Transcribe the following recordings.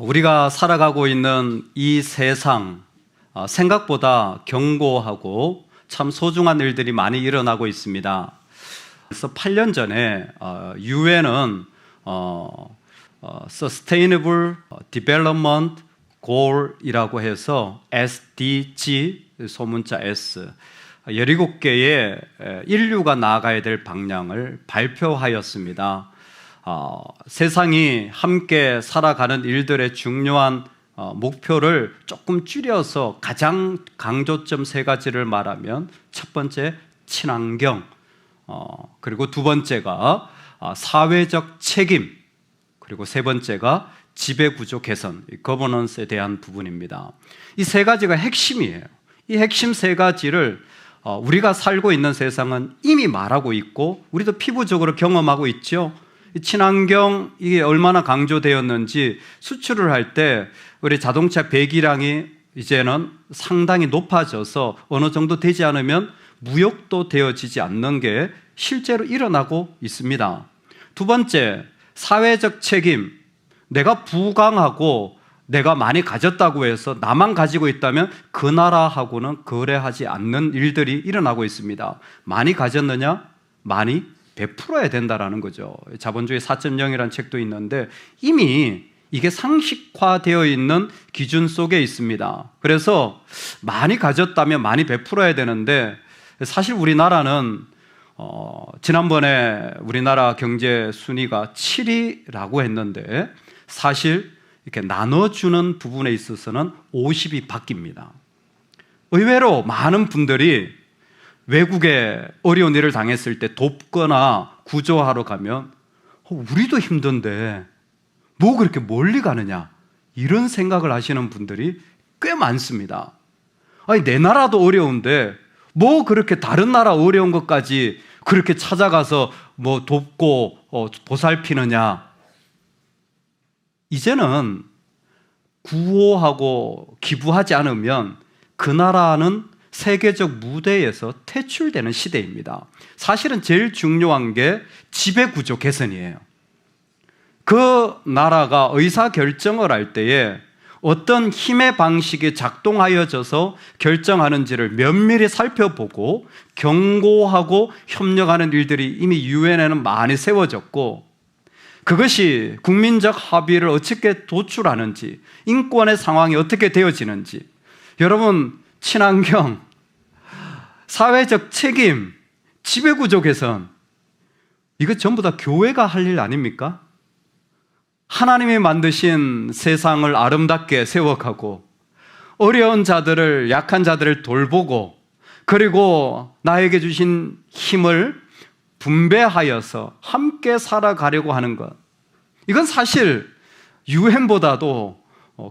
우리가 살아가고 있는 이 세상, 생각보다 견고하고 참 소중한 일들이 많이 일어나고 있습니다. 그래서 8년 전에 유엔은 Sustainable Development Goal이라고 해서 SDG, 소문자 S, 17개의 인류가 나아가야 될 방향을 발표하였습니다. 세상이 함께 살아가는 일들의 중요한 목표를 조금 줄여서 가장 강조점 3가지를 말하면, 첫 번째 친환경, 그리고 두 번째가 사회적 책임, 그리고 세 번째가 지배구조 개선, 거버넌스에 대한 부분입니다. 이 3가지가 핵심이에요. 이 핵심 3가지를 우리가 살고 있는 세상은 이미 말하고 있고 우리도 피부적으로 경험하고 있죠. 친환경, 이게 얼마나 강조되었는지, 수출을 할 때 우리 자동차 배기량이 이제는 상당히 높아져서 어느 정도 되지 않으면 무역도 되어지지 않는 게 실제로 일어나고 있습니다. 두 번째, 사회적 책임. 내가 부강하고 내가 많이 가졌다고 해서 나만 가지고 있다면 그 나라하고는 거래하지 않는 일들이 일어나고 있습니다. 많이 가졌느냐? 많이 베풀어야 된다라는 거죠. 자본주의 4.0이라는 책도 있는데 이미 이게 상식화되어 있는 기준 속에 있습니다. 그래서 많이 가졌다면 많이 베풀어야 되는데, 사실 우리나라는 지난번에 우리나라 경제 순위가 7위라고 했는데 사실 이렇게 나눠주는 부분에 있어서는 50이 바뀝니다. 의외로 많은 분들이 외국에 어려운 일을 당했을 때 돕거나 구조하러 가면 우리도 힘든데 뭐 그렇게 멀리 가느냐, 이런 생각을 하시는 분들이 꽤 많습니다. 아니, 내 나라도 어려운데 뭐 그렇게 다른 나라 어려운 것까지 그렇게 찾아가서 뭐 돕고 보살피느냐. 이제는 구호하고 기부하지 않으면 그 나라는 세계적 무대에서 퇴출되는 시대입니다. 사실은 제일 중요한 게 지배구조 개선이에요. 그 나라가 의사결정을 할 때에 어떤 힘의 방식이 작동하여져서 결정하는지를 면밀히 살펴보고 경고하고 협력하는 일들이 이미 유엔에는 많이 세워졌고, 그것이 국민적 합의를 어떻게 도출하는지, 인권의 상황이 어떻게 되어지는지, 여러분, 친환경, 사회적 책임, 지배구조 개선, 이거 전부 다 교회가 할 일 아닙니까? 하나님이 만드신 세상을 아름답게 세워가고 어려운 자들을, 약한 자들을 돌보고, 그리고 나에게 주신 힘을 분배하여서 함께 살아가려고 하는 것, 이건 사실 유엔보다도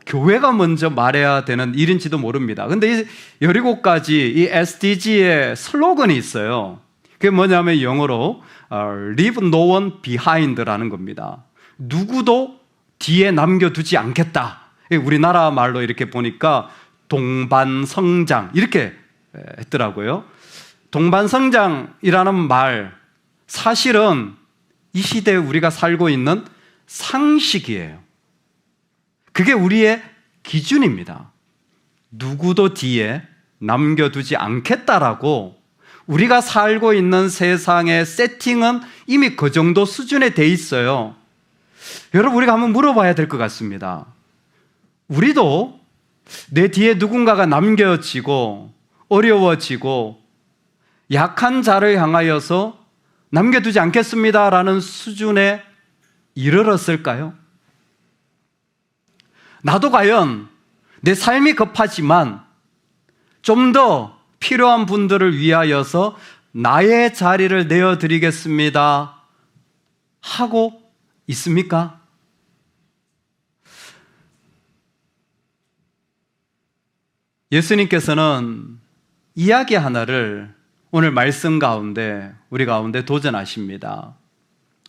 교회가 먼저 말해야 되는 일인지도 모릅니다. 그런데 이 17가지 이 SDG의 슬로건이 있어요. 그게 뭐냐면 영어로 Leave no one behind라는 겁니다. 누구도 뒤에 남겨두지 않겠다. 우리나라 말로 이렇게 보니까 동반성장, 이렇게 했더라고요. 동반성장이라는 말, 사실은 이 시대에 우리가 살고 있는 상식이에요. 그게 우리의 기준입니다. 누구도 뒤에 남겨두지 않겠다라고, 우리가 살고 있는 세상의 세팅은 이미 그 정도 수준에 돼 있어요. 여러분, 우리가 한번 물어봐야 될 것 같습니다. 우리도 내 뒤에 누군가가 남겨지고 어려워지고 약한 자를 향하여서 남겨두지 않겠습니다라는 수준에 이르렀을까요? 나도 과연 내 삶이 급하지만 좀 더 필요한 분들을 위하여서 나의 자리를 내어드리겠습니다 하고 있습니까? 예수님께서는 이야기 하나를 오늘 말씀 가운데 우리 가운데 도전하십니다.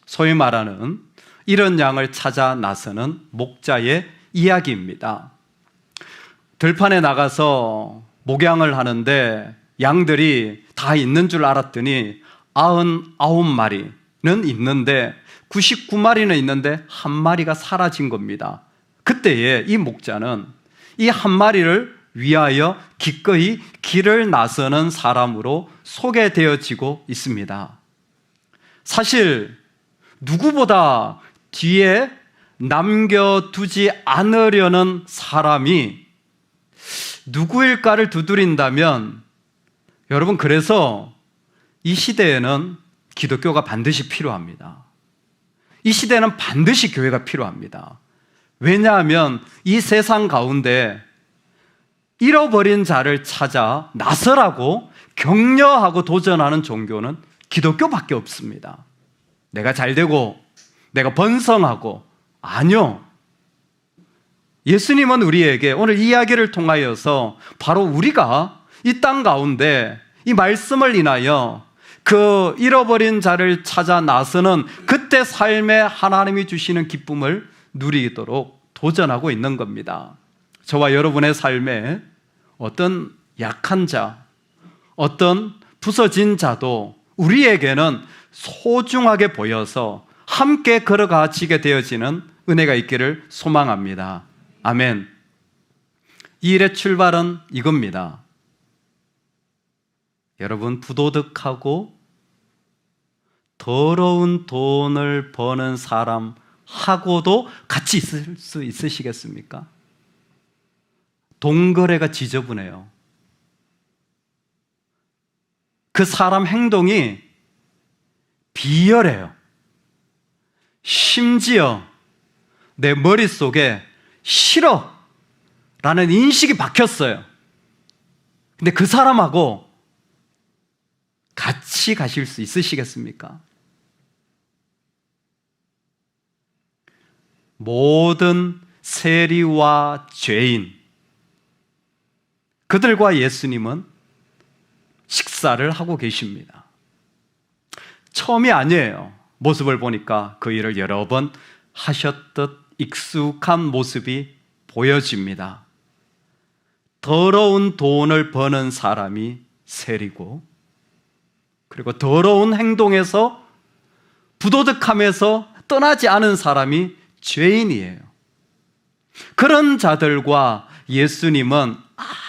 소위 말하는 이런 양을 찾아 나서는 목자의 이야기입니다. 들판에 나가서 목양을 하는데 양들이 다 있는 줄 알았더니 99마리는 있는데 99마리는 있는데 한 마리가 사라진 겁니다. 그때 그때에 이 목자는 이 한 마리를 위하여 기꺼이 길을 나서는 사람으로 소개되어지고 있습니다. 사실 누구보다 뒤에 남겨두지 않으려는 사람이 누구일까를 두드린다면, 여러분, 그래서 이 시대에는 기독교가 반드시 필요합니다. 이 시대에는 반드시 교회가 필요합니다. 왜냐하면 이 세상 가운데 잃어버린 자를 찾아 나서라고 격려하고 도전하는 종교는 기독교밖에 없습니다. 내가 잘되고 내가 번성하고, 아니요. 예수님은 우리에게 오늘 이야기를 통하여서 바로 우리가 이 땅 가운데 이 말씀을 인하여 그 잃어버린 자를 찾아 나서는 그때 삶에 하나님이 주시는 기쁨을 누리도록 도전하고 있는 겁니다. 저와 여러분의 삶에 어떤 약한 자, 어떤 부서진 자도 우리에게는 소중하게 보여서 함께 걸어가지게 되어지는 은혜가 있기를 소망합니다. 아멘. 이 일의 출발은 이겁니다. 여러분, 부도덕하고 더러운 돈을 버는 사람하고도 같이 있을 수 있으시겠습니까? 돈거래가 지저분해요. 그 사람 행동이 비열해요. 심지어 내 머릿속에 싫어 라는 인식이 박혔어요. 근데 그 사람하고 같이 가실 수 있으시겠습니까? 모든 세리와 죄인, 그들과 예수님은 식사를 하고 계십니다. 처음이 아니에요. 모습을 보니까 그 일을 여러 번 하셨듯 익숙한 모습이 보여집니다. 더러운 돈을 버는 사람이 세리고, 그리고 더러운 행동에서 부도덕함에서 떠나지 않은 사람이 죄인이에요. 그런 자들과 예수님은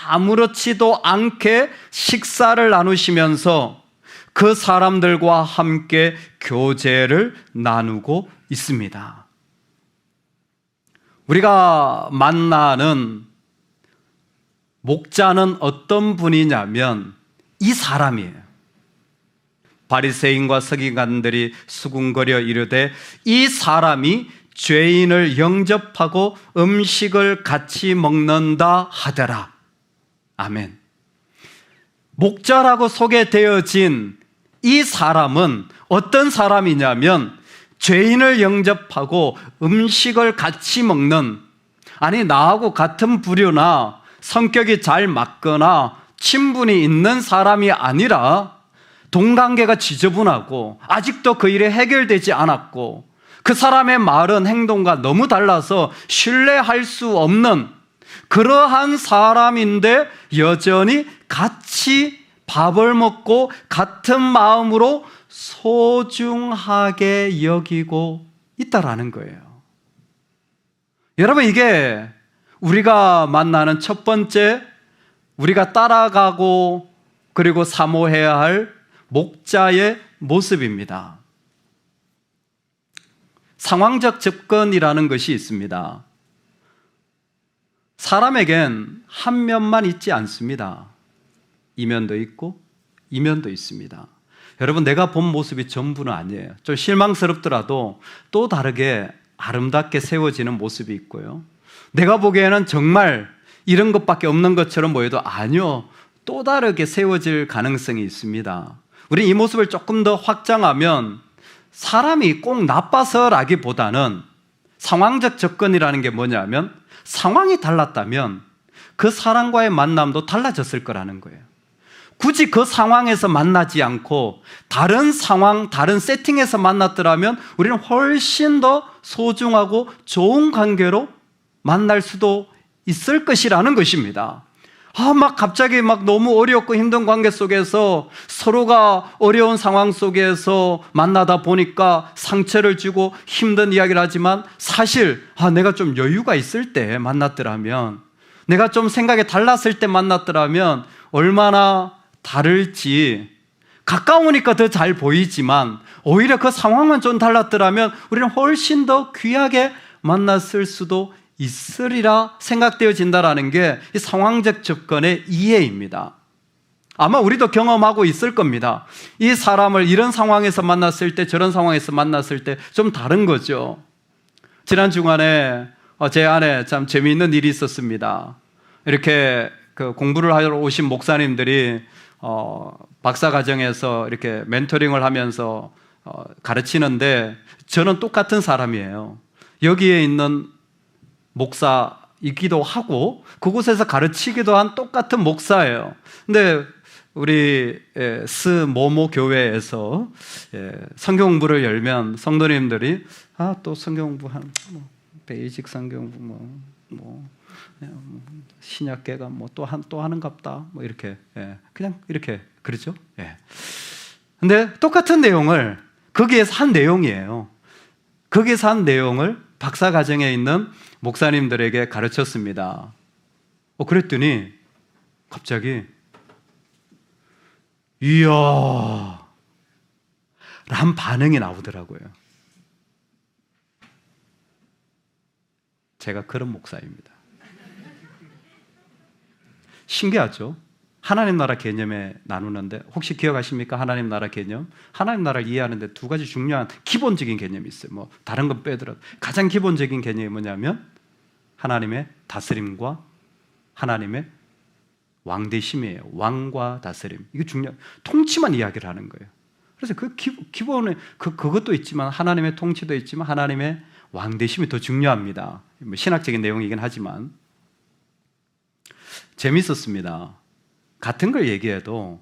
아무렇지도 않게 식사를 나누시면서 그 사람들과 함께 교제를 나누고 있습니다. 우리가 만나는 목자는 어떤 분이냐면 이 사람이에요. 바리새인과 서기관들이 수군거려 이르되 이 사람이 죄인을 영접하고 음식을 같이 먹는다 하더라. 아멘. 목자라고 소개되어진 이 사람은 어떤 사람이냐면 죄인을 영접하고 음식을 같이 먹는, 아니 나하고 같은 부류나 성격이 잘 맞거나 친분이 있는 사람이 아니라 동관계가 지저분하고 아직도 그 일이 해결되지 않았고 그 사람의 말은 행동과 너무 달라서 신뢰할 수 없는 그러한 사람인데 여전히 같이 밥을 먹고 같은 마음으로 소중하게 여기고 있다라는 거예요. 여러분, 이게 우리가 만나는 첫 번째, 우리가 따라가고 그리고 사모해야 할 목자의 모습입니다. 상황적 접근이라는 것이 있습니다. 사람에겐 한 면만 있지 않습니다. 이면도 있고 이면도 있습니다. 여러분, 내가 본 모습이 전부는 아니에요. 좀 실망스럽더라도 또 다르게 아름답게 세워지는 모습이 있고요. 내가 보기에는 정말 이런 것밖에 없는 것처럼 보여도 아니요, 또 다르게 세워질 가능성이 있습니다. 우리 이 모습을 조금 더 확장하면 사람이 꼭 나빠서라기보다는 상황적 접근이라는 게 뭐냐면 상황이 달랐다면 그 사람과의 만남도 달라졌을 거라는 거예요. 굳이 그 상황에서 만나지 않고 다른 상황, 다른 세팅에서 만났더라면 우리는 훨씬 더 소중하고 좋은 관계로 만날 수도 있을 것이라는 것입니다. 막 갑자기 막 너무 어렵고 힘든 관계 속에서 서로가 어려운 상황 속에서 만나다 보니까 상처를 주고 힘든 이야기를 하지만 사실 내가 좀 여유가 있을 때 만났더라면, 내가 좀 생각이 달랐을 때 만났더라면 얼마나 다를지, 가까우니까 더 잘 보이지만 오히려 그 상황만 좀 달랐더라면 우리는 훨씬 더 귀하게 만났을 수도 있으리라 생각되어진다라는 게 이 상황적 접근의 이해입니다. 아마 우리도 경험하고 있을 겁니다. 이 사람을 이런 상황에서 만났을 때 저런 상황에서 만났을 때 좀 다른 거죠. 지난 주간에 제 안에 참 재미있는 일이 있었습니다. 이렇게 공부를 하러 오신 목사님들이 박사과정에서 이렇게 멘토링을 하면서 가르치는데, 저는 똑같은 사람이에요. 여기에 있는 목사이기도 하고 그곳에서 가르치기도 한 똑같은 목사예요. 근데 우리 스모모 교회에서 성경 공부를 열면 성도님들이 또 성경 공부 베이직 성경 공부 신약계가 또 하는갑다 이렇게 그냥 이렇게 그렇죠. 근데 똑같은 내용을 거기에서 한 내용이에요. 거기에서 한 내용을 박사과정에 있는 목사님들에게 가르쳤습니다. 그랬더니 갑자기 이야 란 반응이 나오더라고요. 제가 그런 목사입니다. 신기하죠? 하나님 나라 개념에 나누는데 혹시 기억하십니까? 하나님 나라 개념? 하나님 나라를 이해하는데 두 가지 중요한 기본적인 개념이 있어요. 다른 건 빼더라도 가장 기본적인 개념이 뭐냐면 하나님의 다스림과 하나님의 왕되심이에요. 왕과 다스림. 이게 통치만 이야기를 하는 거예요. 그래서 그 기본에 그것도 있지만 하나님의 통치도 있지만 하나님의 왕되심이 더 중요합니다. 신학적인 내용이긴 하지만 재밌었습니다. 같은 걸 얘기해도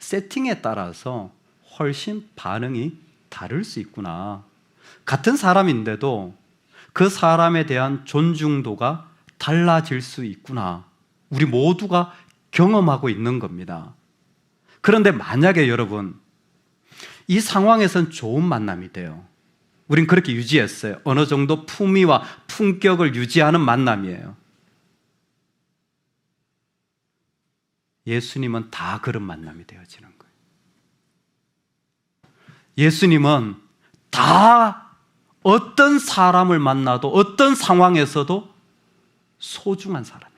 세팅에 따라서 훨씬 반응이 다를 수 있구나. 같은 사람인데도 그 사람에 대한 존중도가 달라질 수 있구나. 우리 모두가 경험하고 있는 겁니다. 그런데 만약에 여러분 이 상황에선 좋은 만남이 돼요. 우린 그렇게 유지했어요. 어느 정도 품위와 품격을 유지하는 만남이에요. 예수님은 다 그런 만남이 되어지는 거예요. 예수님은 다 어떤 사람을 만나도 어떤 상황에서도 소중한 사람이에요.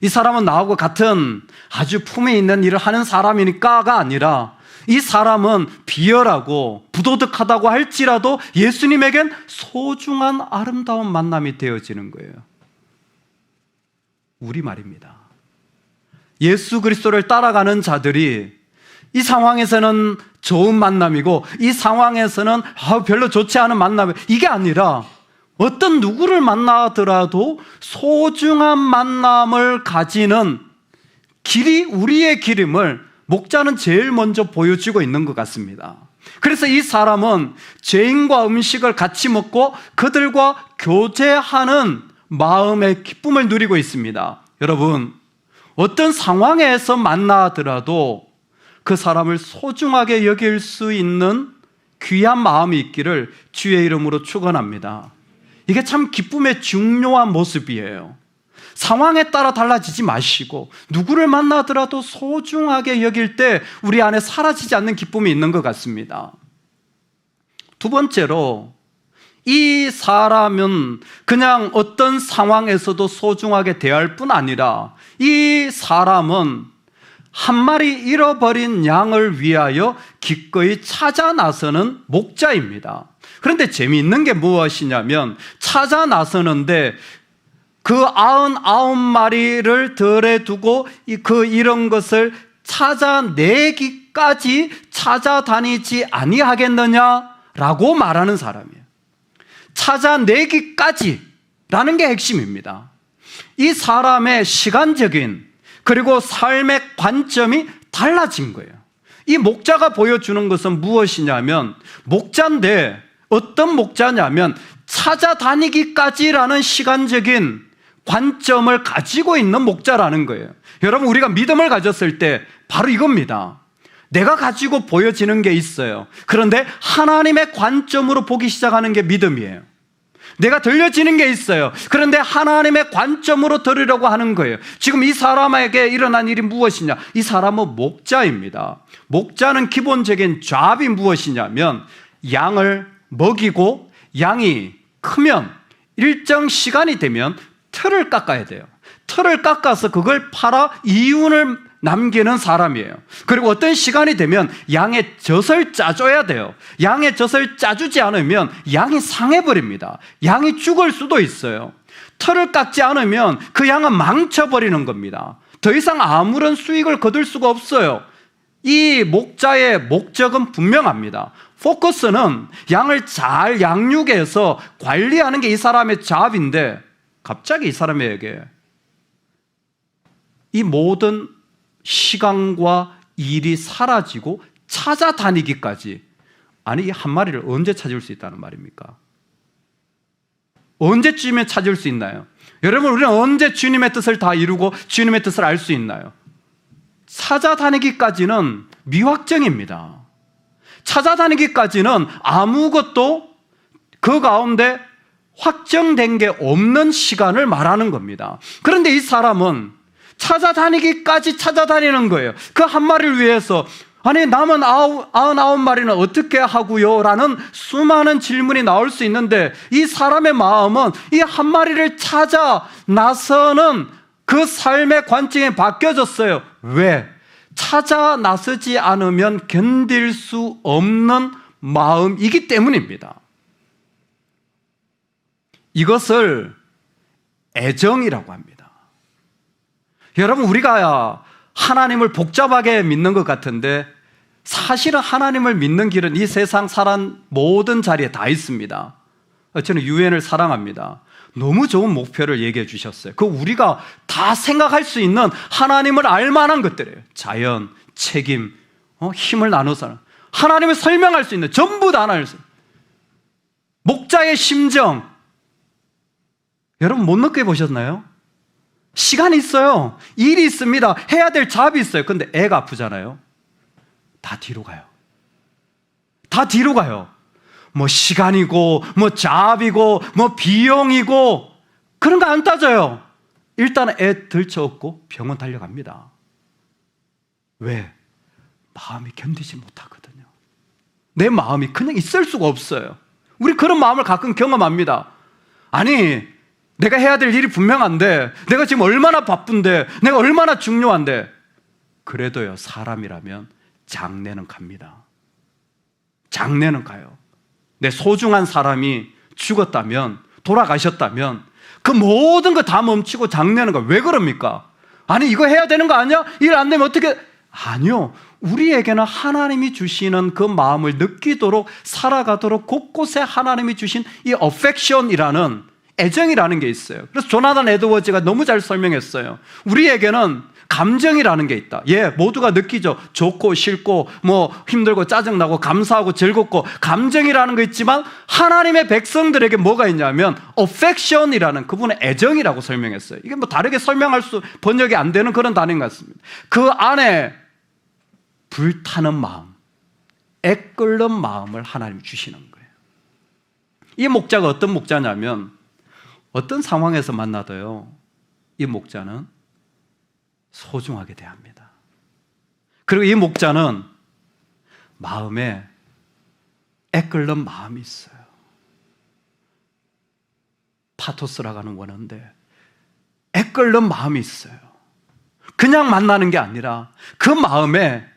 이 사람은 나하고 같은 아주 품에 있는 일을 하는 사람이니까가 아니라 이 사람은 비열하고 부도덕하다고 할지라도 예수님에겐 소중한 아름다운 만남이 되어지는 거예요. 우리말입니다. 예수 그리스도를 따라가는 자들이 이 상황에서는 좋은 만남이고 이 상황에서는 별로 좋지 않은 만남, 이게 아니라 어떤 누구를 만나더라도 소중한 만남을 가지는 길이 우리의 길임을 목자는 제일 먼저 보여주고 있는 것 같습니다. 그래서 이 사람은 죄인과 음식을 같이 먹고 그들과 교제하는 마음의 기쁨을 누리고 있습니다. 여러분, 어떤 상황에서 만나더라도 그 사람을 소중하게 여길 수 있는 귀한 마음이 있기를 주의 이름으로 축원합니다. 이게 참 기쁨의 중요한 모습이에요. 상황에 따라 달라지지 마시고 누구를 만나더라도 소중하게 여길 때 우리 안에 사라지지 않는 기쁨이 있는 것 같습니다. 두 번째로, 이 사람은 그냥 어떤 상황에서도 소중하게 대할 뿐 아니라 이 사람은 한 마리 잃어버린 양을 위하여 기꺼이 찾아 나서는 목자입니다. 그런데 재미있는 게 무엇이냐면 찾아 나서는데 그 99마리를 덜에 두고 그 이런 것을 찾아내기까지 찾아다니지 아니하겠느냐라고 말하는 사람이에요. 찾아내기까지라는 게 핵심입니다. 이 사람의 시간적인 그리고 삶의 관점이 달라진 거예요. 이 목자가 보여주는 것은 무엇이냐면, 목자인데 어떤 목자냐면 찾아다니기까지라는 시간적인 관점을 가지고 있는 목자라는 거예요. 여러분, 우리가 믿음을 가졌을 때 바로 이겁니다. 내가 가지고 보여지는 게 있어요. 그런데 하나님의 관점으로 보기 시작하는 게 믿음이에요. 내가 들려지는 게 있어요. 그런데 하나님의 관점으로 들으려고 하는 거예요. 지금 이 사람에게 일어난 일이 무엇이냐? 이 사람은 목자입니다. 목자는 기본적인 잡이 무엇이냐면 양을 먹이고 양이 크면 일정 시간이 되면 틀을 깎아야 돼요. 틀을 깎아서 그걸 팔아 이윤을 남기는 사람이에요. 그리고 어떤 시간이 되면 양의 젖을 짜줘야 돼요. 양의 젖을 짜주지 않으면 양이 상해버립니다. 양이 죽을 수도 있어요. 틀을 깎지 않으면 그 양은 망쳐버리는 겁니다. 더 이상 아무런 수익을 거둘 수가 없어요. 이 목자의 목적은 분명합니다. 포커스는 양을 잘 양육해서 관리하는 게 이 사람의 잡인데 갑자기 이 사람에게 이 모든 시간과 일이 사라지고 찾아다니기까지, 아니 이 한 마리를 언제 찾을 수 있다는 말입니까? 언제쯤에 찾을 수 있나요? 여러분, 우리는 언제 주님의 뜻을 다 이루고 주님의 뜻을 알 수 있나요? 찾아다니기까지는 미확정입니다. 찾아다니기까지는 아무것도 그 가운데 확정된 게 없는 시간을 말하는 겁니다. 그런데 이 사람은 찾아다니기까지 찾아다니는 거예요. 그 한 마리를 위해서 아니 남은 99마리는 어떻게 하고요? 라는 수많은 질문이 나올 수 있는데 이 사람의 마음은 이 한 마리를 찾아 나서는 그 삶의 관점이 바뀌어졌어요. 왜? 찾아 나서지 않으면 견딜 수 없는 마음이기 때문입니다. 이것을 애정이라고 합니다. 여러분, 우리가 하나님을 복잡하게 믿는 것 같은데 사실은 하나님을 믿는 길은 이 세상 사람 모든 자리에 다 있습니다. 저는 유엔을 사랑합니다. 너무 좋은 목표를 얘기해 주셨어요. 그 우리가 다 생각할 수 있는 하나님을 알 만한 것들이에요. 자연, 책임, 힘을 나눠서 하나님을 설명할 수 있는 전부 다 하나님을 목자의 심정. 여러분 못 느껴보셨나요? 시간이 있어요. 일이 있습니다. 해야 될 잡이 있어요. 근데 애가 아프잖아요. 다 뒤로 가요. 다 뒤로 가요. 뭐 시간이고 뭐 잡이고 뭐 비용이고 그런 거 안 따져요. 일단 애 들쳐업고 병원 달려갑니다. 왜? 마음이 견디지 못하거든요. 내 마음이 그냥 있을 수가 없어요. 우리 그런 마음을 가끔 경험합니다. 아니 내가 해야 될 일이 분명한데, 내가 지금 얼마나 바쁜데, 내가 얼마나 중요한데, 그래도요 사람이라면 장례는 갑니다. 장례는 가요. 내 소중한 사람이 죽었다면, 돌아가셨다면 그 모든 거 다 멈추고 장례는 가요. 왜 그럽니까? 아니 이거 해야 되는 거 아니야? 일 안 되면 어떻게? 아니요. 우리에게는 하나님이 주시는 그 마음을 느끼도록 살아가도록 곳곳에 하나님이 주신 이 affection이라는 애정이라는 게 있어요. 그래서 조나단 에드워즈가 너무 잘 설명했어요. 우리에게는 감정이라는 게 있다. 예, 모두가 느끼죠. 좋고 싫고 뭐 힘들고 짜증나고 감사하고 즐겁고 감정이라는 거 있지만 하나님의 백성들에게 뭐가 있냐면 affection이라는 그분의 애정이라고 설명했어요. 이게 뭐 다르게 설명할 수 번역이 안 되는 그런 단어인 것 같습니다. 그 안에 불타는 마음, 애끓는 마음을 하나님이 주시는 거예요. 이 목자가 어떤 목자냐면 어떤 상황에서 만나도요 이 목자는 소중하게 대합니다. 그리고 이 목자는 마음에 애끓는 마음이 있어요. 파토스라고 하는 원어인데 애끓는 마음이 있어요. 그냥 만나는 게 아니라 그 마음에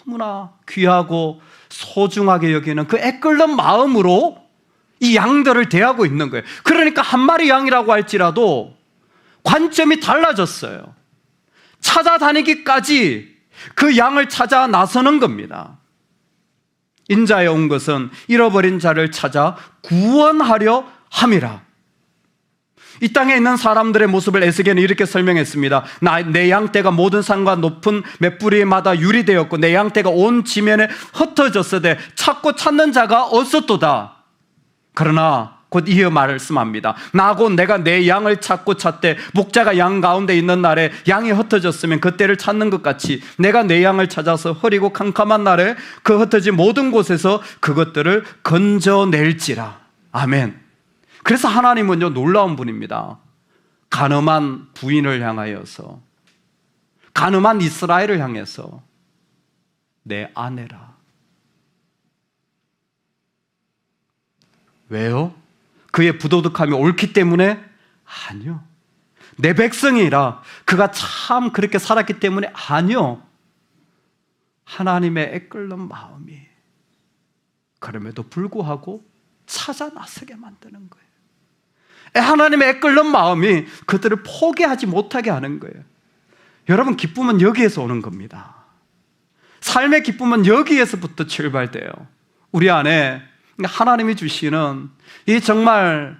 너무나 귀하고 소중하게 여기는 그 애끓는 마음으로 이 양들을 대하고 있는 거예요. 그러니까 한 마리 양이라고 할지라도 관점이 달라졌어요. 찾아다니기까지 그 양을 찾아 나서는 겁니다. 인자에 온 것은 잃어버린 자를 찾아 구원하려 함이라. 이 땅에 있는 사람들의 모습을 에스겔은 이렇게 설명했습니다. 내 양떼가 모든 산과 높은 맷뿌리마다 유리되었고 내 양떼가 온 지면에 흩어졌으되 찾고 찾는 자가 없었도다. 그러나 곧 이어 말씀합니다. 나 곧 내가 내 양을 찾고 찾되 목자가 양 가운데 있는 날에 양이 흩어졌으면 그때를 찾는 것 같이 내가 내 양을 찾아서 흐리고 캄캄한 날에 그 흩어진 모든 곳에서 그것들을 건져낼지라. 아멘. 그래서 하나님은요, 놀라운 분입니다. 간음한 부인을 향하여서, 간음한 이스라엘을 향해서 내 아내라. 왜요? 그의 부도덕함이 옳기 때문에? 아니요. 내 백성이라 그가 참 그렇게 살았기 때문에? 아니요. 하나님의 애끓는 마음이 그럼에도 불구하고 찾아 나서게 만드는 거예요. 하나님의 애끓는 마음이 그들을 포기하지 못하게 하는 거예요. 여러분, 기쁨은 여기에서 오는 겁니다. 삶의 기쁨은 여기에서부터 출발돼요. 우리 안에 하나님이 주시는 이 정말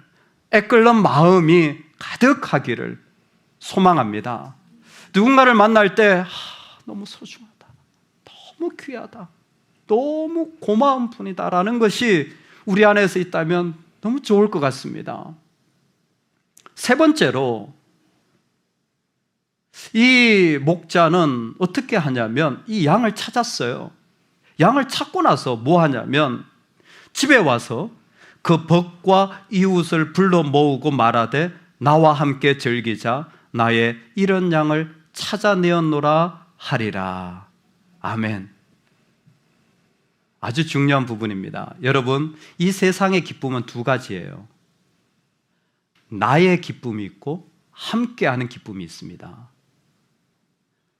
애끓는 마음이 가득하기를 소망합니다. 누군가를 만날 때 너무 소중하다, 너무 귀하다, 너무 고마운 분이다라는 것이 우리 안에서 있다면 너무 좋을 것 같습니다. 세 번째로, 이 목자는 어떻게 하냐면 이 양을 찾았어요. 양을 찾고 나서 뭐 하냐면 집에 와서 그 벗과 이웃을 불러 모으고 말하되 나와 함께 즐기자. 나의 이런 양을 찾아내었노라 하리라. 아멘. 아주 중요한 부분입니다. 여러분, 이 세상의 기쁨은 두 가지예요. 나의 기쁨이 있고 함께하는 기쁨이 있습니다.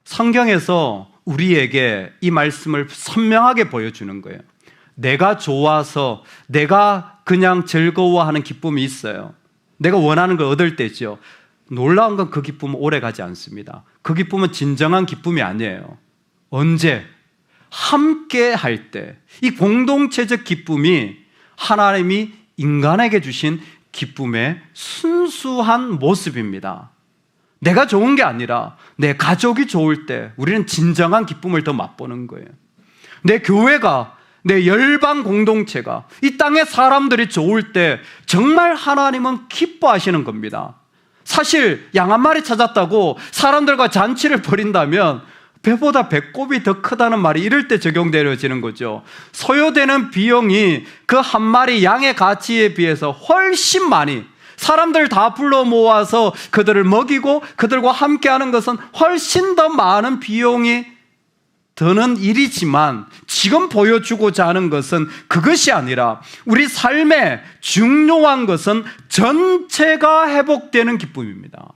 성경에서 우리에게 이 말씀을 선명하게 보여주는 거예요. 내가 좋아서 내가 그냥 즐거워하는 기쁨이 있어요. 내가 원하는 걸 얻을 때죠. 놀라운 건 그 기쁨은 오래가지 않습니다. 그 기쁨은 진정한 기쁨이 아니에요. 언제? 함께 할 때. 이 공동체적 기쁨이 하나님이 인간에게 주신 기쁨의 순수한 모습입니다. 내가 좋은 게 아니라 내 가족이 좋을 때 우리는 진정한 기쁨을 더 맛보는 거예요. 내 교회가, 내 열방 공동체가, 이 땅의 사람들이 좋을 때 정말 하나님은 기뻐하시는 겁니다. 사실 양 한 마리 찾았다고 사람들과 잔치를 벌인다면 배보다 배꼽이 더 크다는 말이 이럴 때 적용되어지는 거죠. 소요되는 비용이 그 한 마리 양의 가치에 비해서 훨씬 많이, 사람들 다 불러 모아서 그들을 먹이고 그들과 함께하는 것은 훨씬 더 많은 비용이 드는 일이지만, 지금 보여주고자 하는 것은 그것이 아니라 우리 삶의 중요한 것은 전체가 회복되는 기쁨입니다.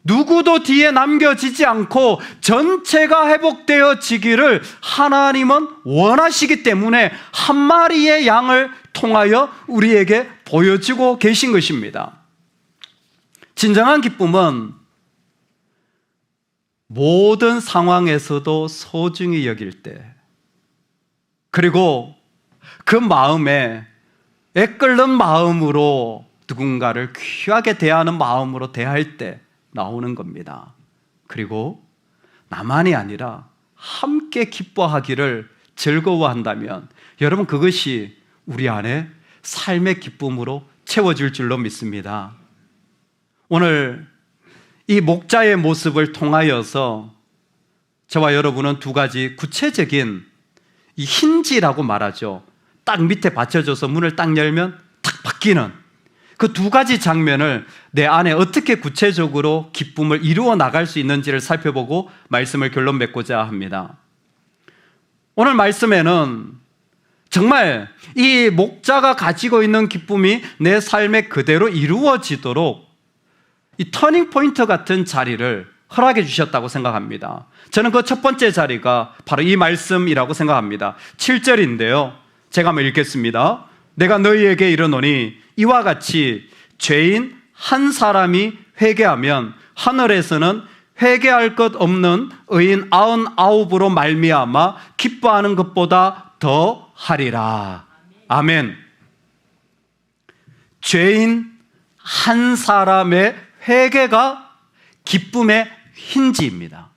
누구도 뒤에 남겨지지 않고 전체가 회복되어지기를 하나님은 원하시기 때문에 한 마리의 양을 통하여 우리에게 보여주고 계신 것입니다. 진정한 기쁨은 모든 상황에서도 소중히 여길 때, 그리고 그 마음에 애끓는 마음으로 누군가를 귀하게 대하는 마음으로 대할 때 나오는 겁니다. 그리고 나만이 아니라 함께 기뻐하기를 즐거워한다면 여러분, 그것이 우리 안에 삶의 기쁨으로 채워질 줄로 믿습니다. 오늘 이 목자의 모습을 통하여서 저와 여러분은 두 가지 구체적인 이 힌지라고 말하죠. 딱 밑에 받쳐줘서 문을 딱 열면 탁 바뀌는 그 두 가지 장면을 내 안에 어떻게 구체적으로 기쁨을 이루어 나갈 수 있는지를 살펴보고 말씀을 결론 맺고자 합니다. 오늘 말씀에는 정말 이 목자가 가지고 있는 기쁨이 내 삶에 그대로 이루어지도록 이 터닝 포인트 같은 자리를 허락해 주셨다고 생각합니다. 저는 그 첫 번째 자리가 바로 이 말씀이라고 생각합니다. 7절인데요. 제가 한번 읽겠습니다. 내가 너희에게 이르노니 이와 같이 죄인 한 사람이 회개하면 하늘에서는 회개할 것 없는 의인 99으로 말미암아 기뻐하는 것보다 더 하리라. 아멘. 죄인 한 사람의 회개가 기쁨의 힌지입니다.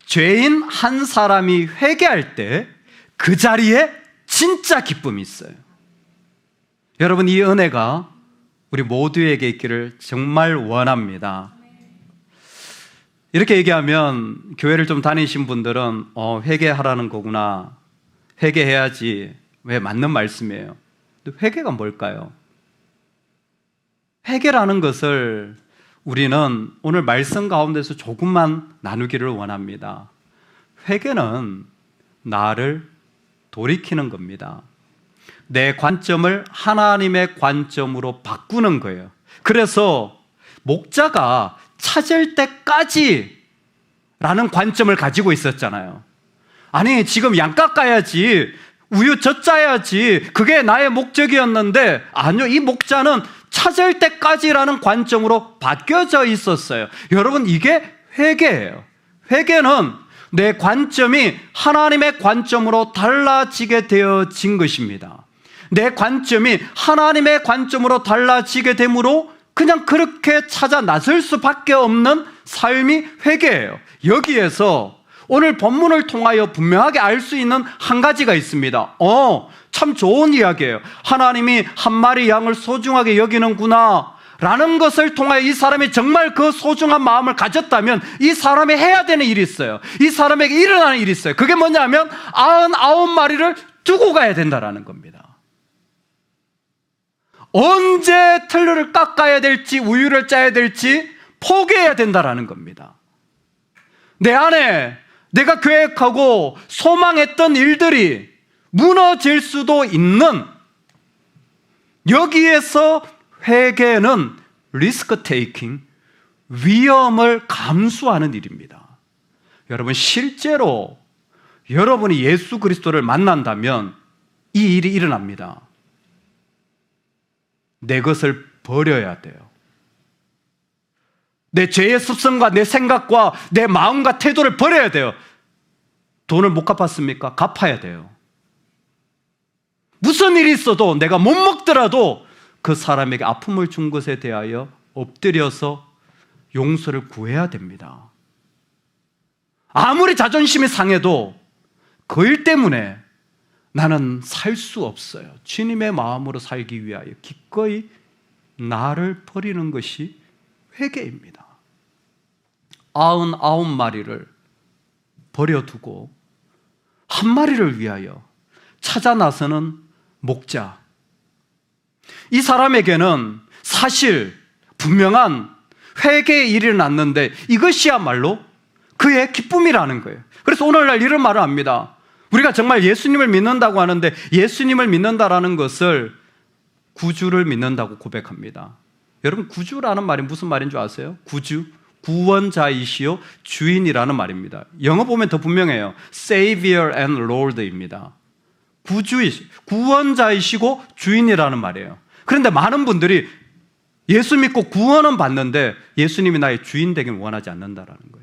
죄인 한 사람이 회개할 때 그 자리에 진짜 기쁨이 있어요. 여러분, 이 은혜가 우리 모두에게 있기를 정말 원합니다. 이렇게 얘기하면 교회를 좀 다니신 분들은 회개하라는 거구나, 회개해야지, 왜 맞는 말씀이에요. 근데 회개가 뭘까요? 회개라는 것을 우리는 오늘 말씀 가운데서 조금만 나누기를 원합니다. 회개는 나를 돌이키는 겁니다. 내 관점을 하나님의 관점으로 바꾸는 거예요. 그래서 목자가 찾을 때까지 라는 관점을 가지고 있었잖아요. 아니, 지금 양 깎아야지, 우유 젖짜야지, 그게 나의 목적이었는데, 아니요, 이 목자는 찾을 때까지라는 관점으로 바뀌어져 있었어요. 여러분, 이게 회개예요. 회개는 내 관점이 하나님의 관점으로 달라지게 되어진 것입니다. 내 관점이 하나님의 관점으로 달라지게 되므로 그냥 그렇게 찾아 나설 수밖에 없는 삶이 회개예요. 여기에서 오늘 본문을 통하여 분명하게 알 수 있는 한 가지가 있습니다. 참 좋은 이야기예요. 하나님이 한 마리 양을 소중하게 여기는구나 라는 것을 통하여 이 사람이 정말 그 소중한 마음을 가졌다면 이 사람이 해야 되는 일이 있어요. 이 사람에게 일어나는 일이 있어요. 그게 뭐냐면 99마리를 두고 가야 된다라는 겁니다. 언제 틀을 깎아야 될지, 우유를 짜야 될지 포기해야 된다라는 겁니다. 내 안에 내가 계획하고 소망했던 일들이 무너질 수도 있는, 여기에서 회개는 리스크 테이킹, 위험을 감수하는 일입니다. 여러분, 실제로 여러분이 예수 그리스도를 만난다면 이 일이 일어납니다. 내 것을 버려야 돼요. 내 죄의 습성과 내 생각과 내 마음과 태도를 버려야 돼요. 돈을 못 갚았습니까? 갚아야 돼요. 무슨 일이 있어도 내가 못 먹더라도 그 사람에게 아픔을 준 것에 대하여 엎드려서 용서를 구해야 됩니다. 아무리 자존심이 상해도 그 일 때문에 나는 살 수 없어요. 주님의 마음으로 살기 위하여 기꺼이 나를 버리는 것이 회개입니다. 99마리를 버려두고 한 마리를 위하여 찾아 나서는 목자. 이 사람에게는 사실 분명한 회개의 일이 났는데 이것이야말로 그의 기쁨이라는 거예요. 그래서 오늘날 이런 말을 합니다. 우리가 정말 예수님을 믿는다고 하는데 예수님을 믿는다라는 것을 구주를 믿는다고 고백합니다. 여러분, 구주라는 말이 무슨 말인 줄 아세요? 구주, 구원자이시요 주인이라는 말입니다. 영어 보면 더 분명해요. Savior and Lord입니다. 구원자이시고 주인이라는 말이에요. 그런데 많은 분들이 예수 믿고 구원은 받는데 예수님이 나의 주인 되길 원하지 않는다라는 거예요.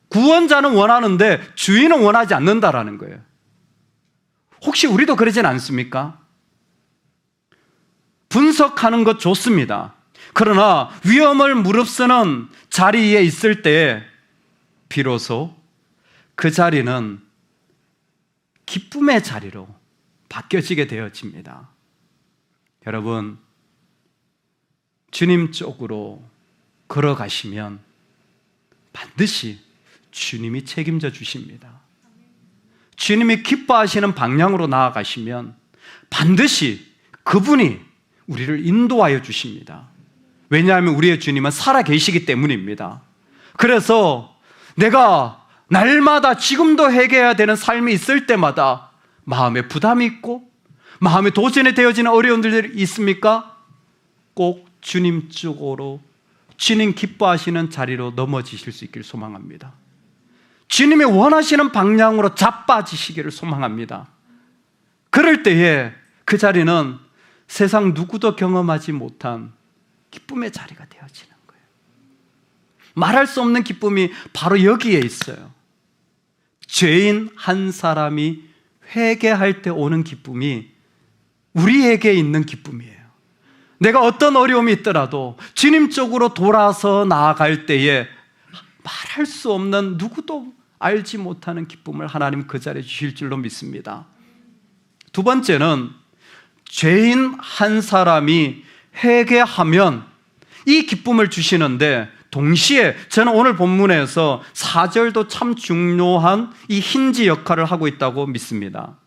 구원자는 원하는데 주인은 원하지 않는다라는 거예요. 혹시 우리도 그러진 않습니까? 분석하는 것 좋습니다. 그러나 위험을 무릅쓰는 자리에 있을 때 비로소 그 자리는 기쁨의 자리로 바뀌어지게 되어집니다. 여러분, 주님 쪽으로 걸어가시면 반드시 주님이 책임져 주십니다. 주님이 기뻐하시는 방향으로 나아가시면 반드시 그분이 우리를 인도하여 주십니다. 왜냐하면 우리의 주님은 살아계시기 때문입니다. 그래서 내가 날마다 지금도 회개해야 되는 삶이 있을 때마다 마음에 부담이 있고 마음에 도전이 되어지는 어려움들이 있습니까? 꼭 주님 쪽으로, 주님 기뻐하시는 자리로 넘어지실 수 있기를 소망합니다. 주님이 원하시는 방향으로 자빠지시기를 소망합니다. 그럴 때에 그 자리는 세상 누구도 경험하지 못한 기쁨의 자리가 되어지는 거예요. 말할 수 없는 기쁨이 바로 여기에 있어요. 죄인 한 사람이 회개할 때 오는 기쁨이 우리에게 있는 기쁨이에요. 내가 어떤 어려움이 있더라도 주님 쪽으로 돌아서 나아갈 때에 말할 수 없는, 누구도 알지 못하는 기쁨을 하나님 그 자리에 주실 줄로 믿습니다. 두 번째는 죄인 한 사람이 회개하면 이 기쁨을 주시는데, 동시에 저는 오늘 본문에서 4절도 참 중요한 이 힌지 역할을 하고 있다고 믿습니다.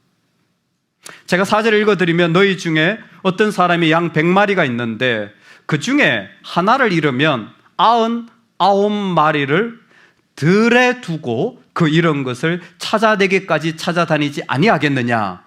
제가 4절을 읽어드리면, 너희 중에 어떤 사람이 양 100마리가 있는데 그 중에 하나를 잃으면 99마리를 들에 두고 그 잃은 것을 찾아내기까지 찾아다니지 아니하겠느냐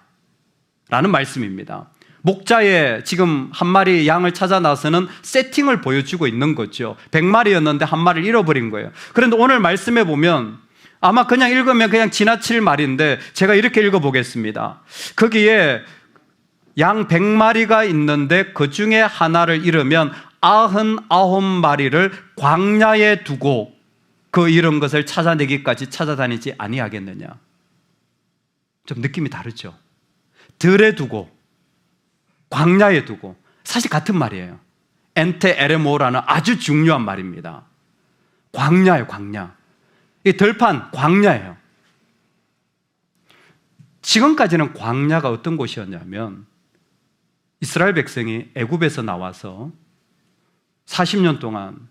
라는 말씀입니다. 목자의 지금 한 마리 양을 찾아 나서는 세팅을 보여주고 있는 거죠. 100마리였는데 한 마리를 잃어버린 거예요. 그런데 오늘 말씀해 보면 아마 그냥 읽으면 그냥 지나칠 말인데 제가 이렇게 읽어보겠습니다. 거기에 양 100마리가 있는데 그 중에 하나를 잃으면 99마리를 광야에 두고 그 잃은 것을 찾아내기까지 찾아다니지 아니하겠느냐. 좀 느낌이 다르죠. 들에 두고 광야에 두고, 사실 같은 말이에요. 엔테 에레모라는 아주 중요한 말입니다. 광야예요, 광야. 이 들판 광야예요. 지금까지는 광야가 어떤 곳이었냐면, 이스라엘 백성이 애굽에서 나와서 40년 동안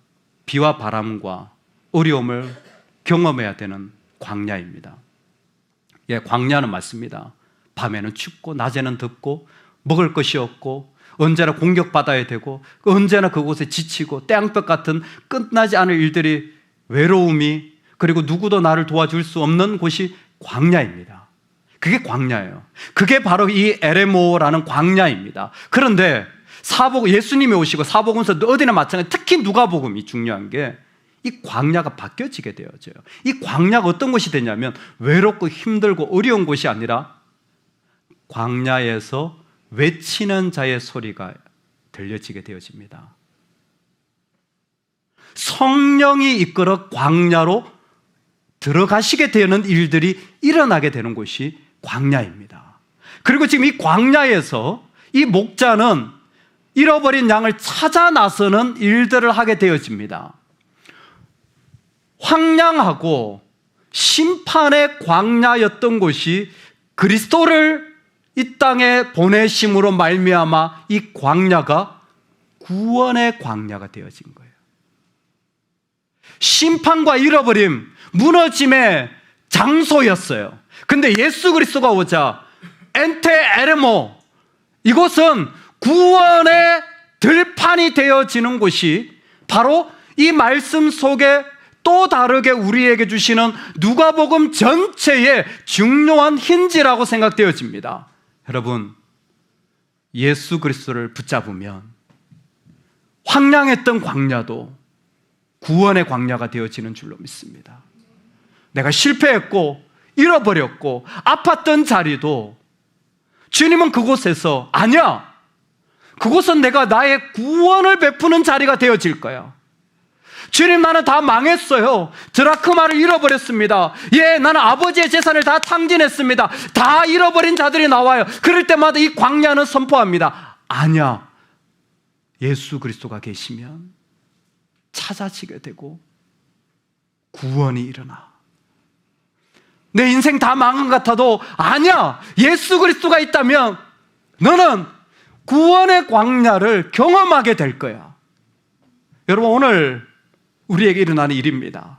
비와 바람과 어려움을 경험해야 되는 광야입니다. 예, 광야는 맞습니다. 밤에는 춥고 낮에는 덥고 먹을 것이 없고 언제나 공격받아야 되고 언제나 그곳에 지치고 떼양볕 같은 끝나지 않을 일들이, 외로움이, 그리고 누구도 나를 도와줄 수 없는 곳이 광야입니다. 그게 광야예요. 그게 바로 이 에레모라는 광야입니다. 그런데 예수님이 오시고 사복음서 어디나 마찬가지, 특히 누가복음이 중요한 게 이 광야가 바뀌어지게 되어져요. 이 광야가 어떤 곳이 되냐면 외롭고 힘들고 어려운 곳이 아니라 광야에서 외치는 자의 소리가 들려지게 되어집니다. 성령이 이끌어 광야로 들어가시게 되는 일들이 일어나게 되는 곳이 광야입니다. 그리고 지금 이 광야에서 이 목자는 잃어버린 양을 찾아 나서는 일들을 하게 되어집니다. 황량하고 심판의 광야였던 곳이 그리스도를 이 땅에 보내심으로 말미암아 이 광야가 구원의 광야가 되어진 거예요. 심판과 잃어버림, 무너짐의 장소였어요. 근데 예수 그리스도가 오자 엔테 에르모, 이곳은 구원의 들판이 되어지는 곳이 바로 이 말씀 속에 또 다르게 우리에게 주시는 누가복음 전체의 중요한 힌지라고 생각되어집니다. 여러분, 예수 그리스도를 붙잡으면 황량했던 광야도 구원의 광야가 되어지는 줄로 믿습니다. 내가 실패했고 잃어버렸고 아팠던 자리도 주님은 그곳에서, 아니야, 그곳은 내가 나의 구원을 베푸는 자리가 되어질 거야. 주님, 나는 다 망했어요. 드라크마를 잃어버렸습니다. 예, 나는 아버지의 재산을 다 탕진했습니다. 다 잃어버린 자들이 나와요. 그럴 때마다 이 광야는 선포합니다. 아니야, 예수 그리스도가 계시면 찾아지게 되고 구원이 일어나. 내 인생 다 망한 것 같아도 아니야, 예수 그리스도가 있다면 너는 구원의 광야를 경험하게 될 거야. 여러분, 오늘 우리에게 일어나는 일입니다.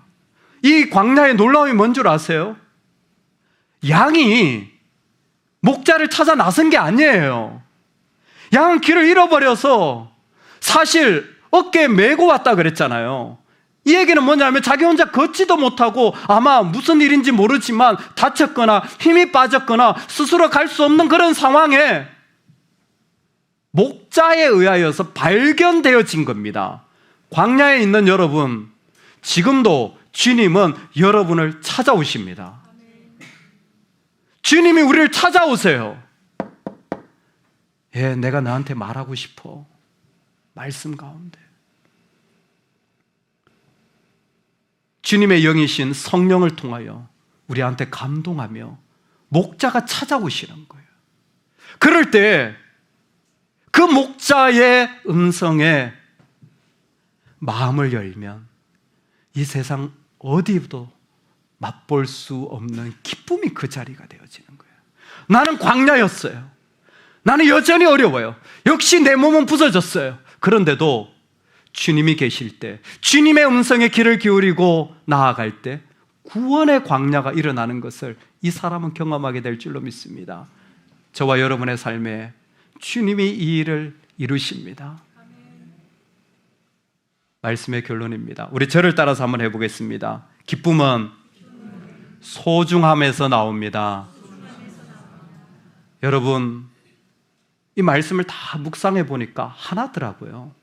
이 광야의 놀라움이 뭔 줄 아세요? 양이 목자를 찾아 나선 게 아니에요. 양은 길을 잃어버려서 사실 어깨에 메고 왔다 그랬잖아요. 이 얘기는 뭐냐면 자기 혼자 걷지도 못하고 아마 무슨 일인지 모르지만 다쳤거나 힘이 빠졌거나 스스로 갈 수 없는 그런 상황에 목자에 의하여서 발견되어진 겁니다. 광야에 있는 여러분, 지금도 주님은 여러분을 찾아오십니다. 주님이 우리를 찾아오세요. 예, 내가 너한테 말하고 싶어. 말씀 가운데 주님의 영이신 성령을 통하여 우리한테 감동하며 목자가 찾아오시는 거예요. 그럴 때 그 목자의 음성에 마음을 열면 이 세상 어디도 맛볼 수 없는 기쁨이 그 자리가 되어지는 거예요. 나는 광야였어요. 나는 여전히 어려워요. 역시 내 몸은 부서졌어요. 그런데도 주님이 계실 때, 주님의 음성에 귀를 기울이고 나아갈 때 구원의 광야가 일어나는 것을 이 사람은 경험하게 될 줄로 믿습니다. 저와 여러분의 삶에 주님이 이 일을 이루십니다. 말씀의 결론입니다. 우리 저를 따라서 한번 해보겠습니다. 기쁨은 소중함에서 나옵니다. 여러분, 이 말씀을 다 묵상해 보니까 하나더라고요.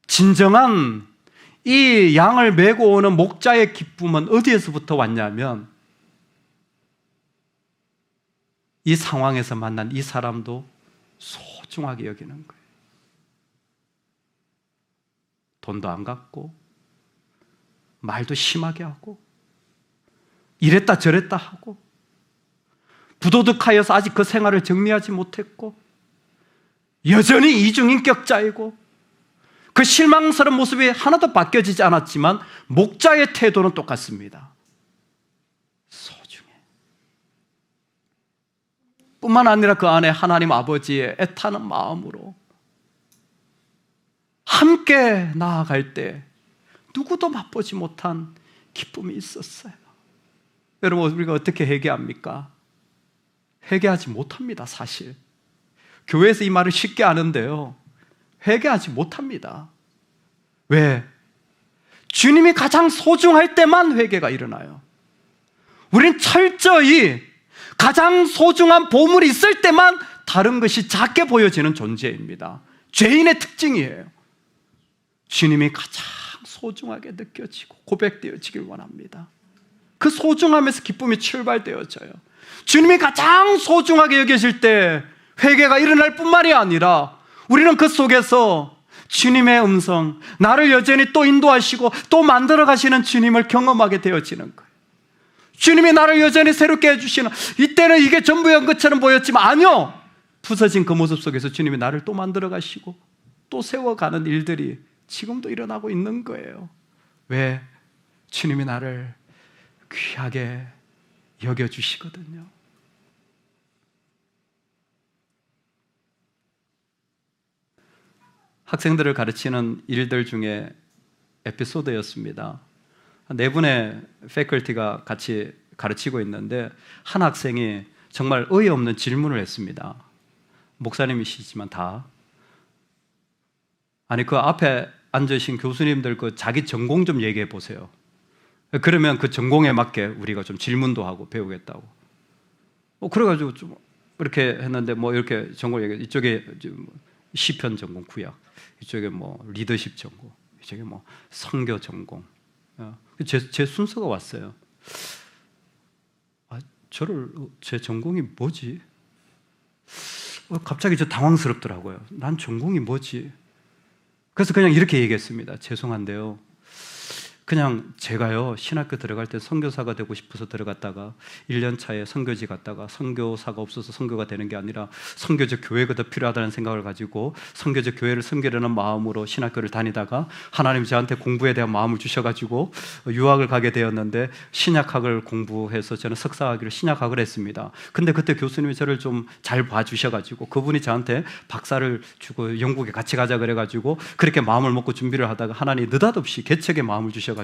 진정한 이 양을 메고 오는 목자의 기쁨은 어디에서부터 왔냐면 이 상황에서 만난 이 사람도 소중하게 여기는 거예요. 돈도 안 갚고 말도 심하게 하고 이랬다 저랬다 하고 부도덕하여서 아직 그 생활을 정리하지 못했고 여전히 이중인격자이고 그 실망스러운 모습이 하나도 바뀌어지지 않았지만 목자의 태도는 똑같습니다. 소중해. 뿐만 아니라 그 안에 하나님 아버지의 애타는 마음으로 함께 나아갈 때 누구도 맛보지 못한 기쁨이 있었어요. 여러분, 우리가 어떻게 회개합니까? 회개하지 못합니다. 사실 교회에서 이 말을 쉽게 하는데요, 회개하지 못합니다. 왜? 주님이 가장 소중할 때만 회개가 일어나요. 우린 철저히 가장 소중한 보물이 있을 때만 다른 것이 작게 보여지는 존재입니다. 죄인의 특징이에요. 주님이 가장 소중하게 느껴지고 고백되어지길 원합니다. 그 소중함에서 기쁨이 출발되어져요. 주님이 가장 소중하게 여기실 때 회개가 일어날 뿐만이 아니라 우리는 그 속에서 주님의 음성, 나를 여전히 또 인도하시고 또 만들어 가시는 주님을 경험하게 되어지는 거예요. 주님이 나를 여전히 새롭게 해주시는, 이때는 이게 전부였던 것처럼 보였지만 아니요, 부서진 그 모습 속에서 주님이 나를 또 만들어 가시고 또 세워가는 일들이 지금도 일어나고 있는 거예요. 왜? 주님이 나를 귀하게 여겨주시거든요. 학생들을 가르치는 일들 중에 에피소드였습니다. 네 분의 패컬티가 같이 가르치고 있는데 한 학생이 정말 어이없는 질문을 했습니다. 목사님이시지만 다. 아니, 그 앞에 앉으신 교수님들 그 자기 전공 좀 얘기해 보세요. 그러면 그 전공에 맞게 우리가 좀 질문도 하고 배우겠다고. 그래가지고 좀 이렇게 했는데 뭐 이렇게 전공 얘기, 이쪽에 시편 전공 구약, 이쪽에 뭐 리더십 전공, 이쪽에 뭐 선교 전공. 제 순서가 왔어요. 제 전공이 뭐지? 갑자기 저 당황스럽더라고요. 난 전공이 뭐지? 그래서 그냥 이렇게 얘기했습니다. 죄송한데요, 그냥 제가요 신학교 들어갈 때 선교사가 되고 싶어서 들어갔다가 1년 차에 선교지 갔다가 선교사가 없어서 선교가 되는 게 아니라 선교적 교회가 더 필요하다는 생각을 가지고 선교적 교회를 섬기려는 마음으로 신학교를 다니다가 하나님 저한테 공부에 대한 마음을 주셔가지고 유학을 가게 되었는데 신약학을 공부해서 저는 석사학위를 신약학을 했습니다. 근데 그때 교수님이 저를 좀 잘 봐주셔가지고 그분이 저한테 박사를 주고 영국에 같이 가자 그래가지고 그렇게 마음을 먹고 준비를 하다가 하나님이 느닷없이 개척의 마음을 주셔가지고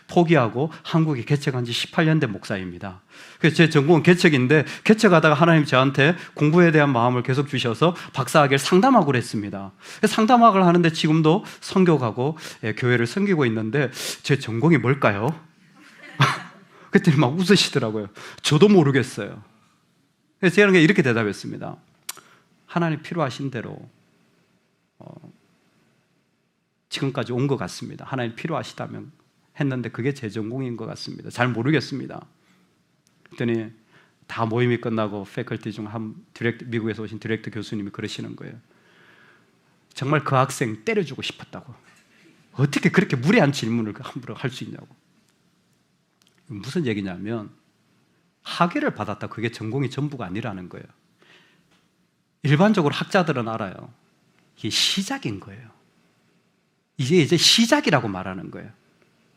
포기하고 한국에 개척한 지 18년 된 목사입니다. 그래서 제 전공은 개척인데 개척하다가 하나님 저한테 공부에 대한 마음을 계속 주셔서 박사학위를 상담학을 했습니다. 상담학을 하는데 지금도 선교 가고 교회를 섬기고 있는데 제 전공이 뭘까요? 그랬더니 막 웃으시더라고요. 저도 모르겠어요. 그래서 제가 이렇게 대답했습니다. 하나님 필요하신 대로 지금까지 온 것 같습니다. 하나님 필요하시다면 했는데 그게 제 전공인 것 같습니다. 잘 모르겠습니다. 그랬더니 다 모임이 끝나고 패컬티 중 한 미국에서 오신 디렉터 교수님이 그러시는 거예요. 정말 그 학생 때려주고 싶었다고. 어떻게 그렇게 무례한 질문을 함부로 할 수 있냐고. 무슨 얘기냐면 학위를 받았다, 그게 전공이 전부가 아니라는 거예요. 일반적으로 학자들은 알아요. 이게 시작인 거예요. 이제 시작이라고 말하는 거예요.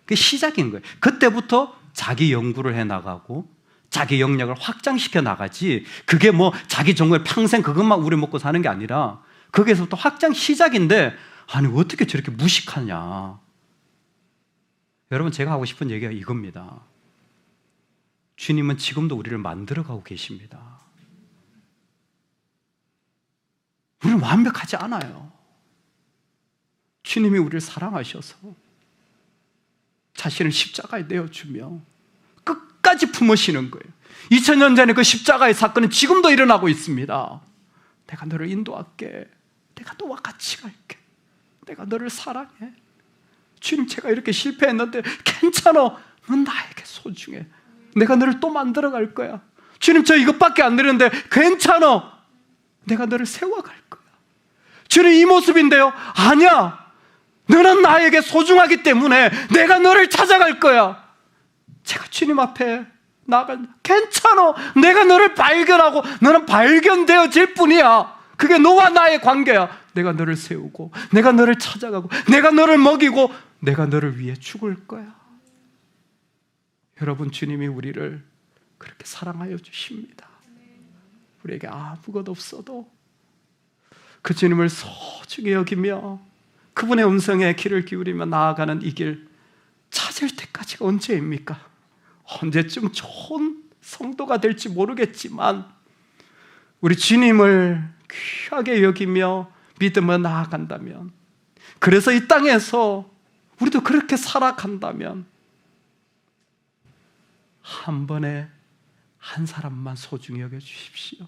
그게 시작인 거예요. 그때부터 자기 연구를 해나가고 자기 영역을 확장시켜 나가지, 그게 뭐 자기 전공에 평생 그것만 우려 먹고 사는 게 아니라 거기에서부터 확장 시작인데, 아니 어떻게 저렇게 무식하냐. 여러분, 제가 하고 싶은 얘기가 이겁니다. 주님은 지금도 우리를 만들어가고 계십니다. 우리는 완벽하지 않아요. 주님이 우리를 사랑하셔서 자신을 십자가에 내어주며 끝까지 품으시는 거예요. 2000년 전에 그 십자가의 사건은 지금도 일어나고 있습니다. 내가 너를 인도할게. 내가 너와 같이 갈게. 내가 너를 사랑해. 주님, 제가 이렇게 실패했는데 괜찮아. 넌 나에게 소중해. 내가 너를 또 만들어 갈 거야. 주님, 저 이것밖에 안 되는데 괜찮아. 내가 너를 세워갈 거야. 주님, 이 모습인데요. 아니야. 너는 나에게 소중하기 때문에 내가 너를 찾아갈 거야. 제가 주님 앞에 나아갈, 괜찮아. 내가 너를 발견하고 너는 발견되어질 뿐이야. 그게 너와 나의 관계야. 내가 너를 세우고, 내가 너를 찾아가고, 내가 너를 먹이고, 내가 너를 위해 죽을 거야. 여러분, 주님이 우리를 그렇게 사랑하여 주십니다. 우리에게 아무것도 없어도 그 주님을 소중히 여기며 그분의 음성에 귀를 기울이며 나아가는 이 길 찾을 때까지가 언제입니까? 언제쯤 좋은 성도가 될지 모르겠지만 우리 주님을 귀하게 여기며 믿으며 나아간다면, 그래서 이 땅에서 우리도 그렇게 살아간다면 한 번에 한 사람만 소중히 여겨주십시오.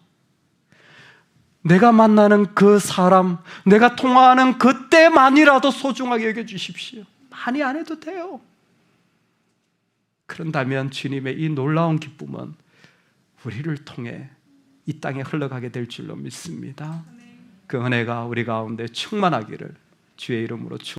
내가 만나는 그 사람, 내가 통화하는 그때만이라도 소중하게 여겨주십시오. 많이 안 해도 돼요. 그런다면 주님의 이 놀라운 기쁨은 우리를 통해 이 땅에 흘러가게 될 줄로 믿습니다. 그 은혜가 우리 가운데 충만하기를 주의 이름으로 축원합니다.